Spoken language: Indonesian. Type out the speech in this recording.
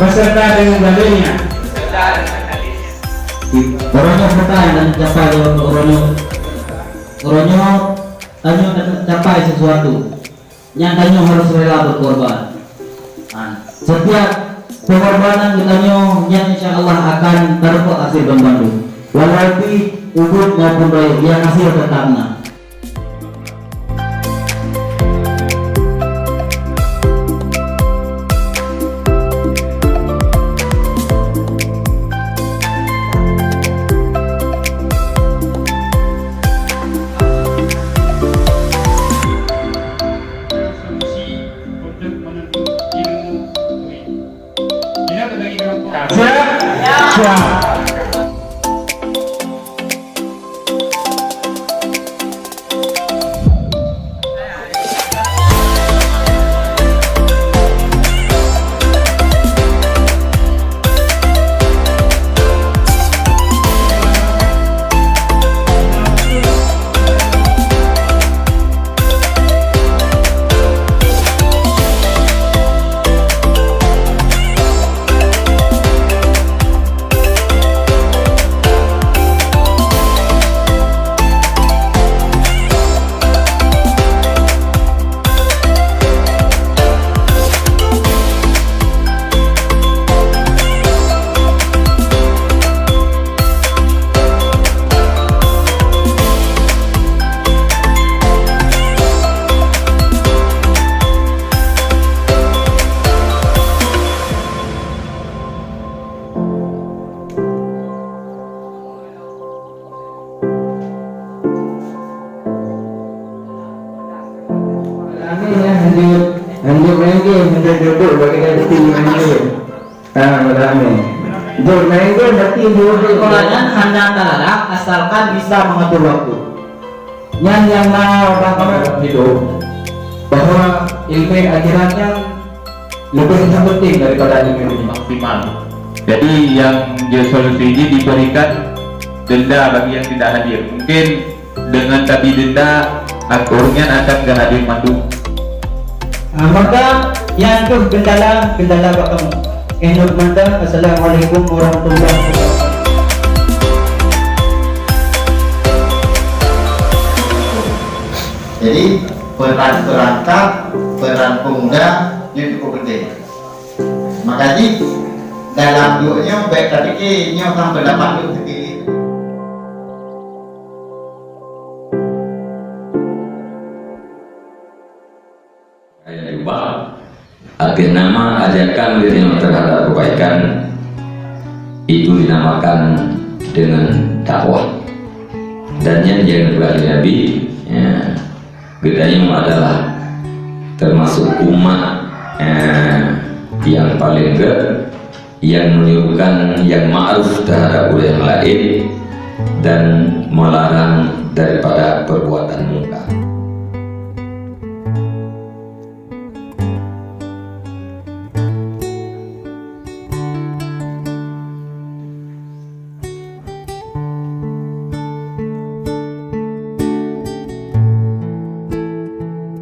Beserta dengan dalilnya. Orangnya bertahan dan capai orangnya tanya capai sesuatu yang tanya harus rela berkorban. Setiap pengorbanan kitanya yang insya Allah akan terdapat hasil membantu. Walaupun ubud maupun baik yang hasil tetapnya. Siap. Hendak duduk bagi ganti menjadi berani. Duduk menjadi berarti duduk sekolahnya hanya terlarang asalkan bisa mengatur waktu. Yang mau bangkit hidup bahwa ilmu akhiratnya lebih penting daripada ilmu ini maksimal. Jadi yang solusi ini diberikan denda bagi yang tidak hadir. Mungkin dengan tadi denda akurnya akan ke hadir mandu. Maka yang itu kendala Pak kamu. Enok manda. Assalamualaikum warahmatullahi wabarakatuh. Jadi peran perangkat, peran pemuda itu cukup penting. Makanya dalam duanya baik tadi ini orang pendapat itu sendiri. Akhir nama ajarkan dirinya terhadap kebaikan itu dinamakan dengan dakwah. Dan yang jangan bagi Nabi ya, gedanya adalah termasuk umat yang paling yang menunjukkan yang ma'ruf terhadap yang lain dan melarang daripada perbuatan mungkar.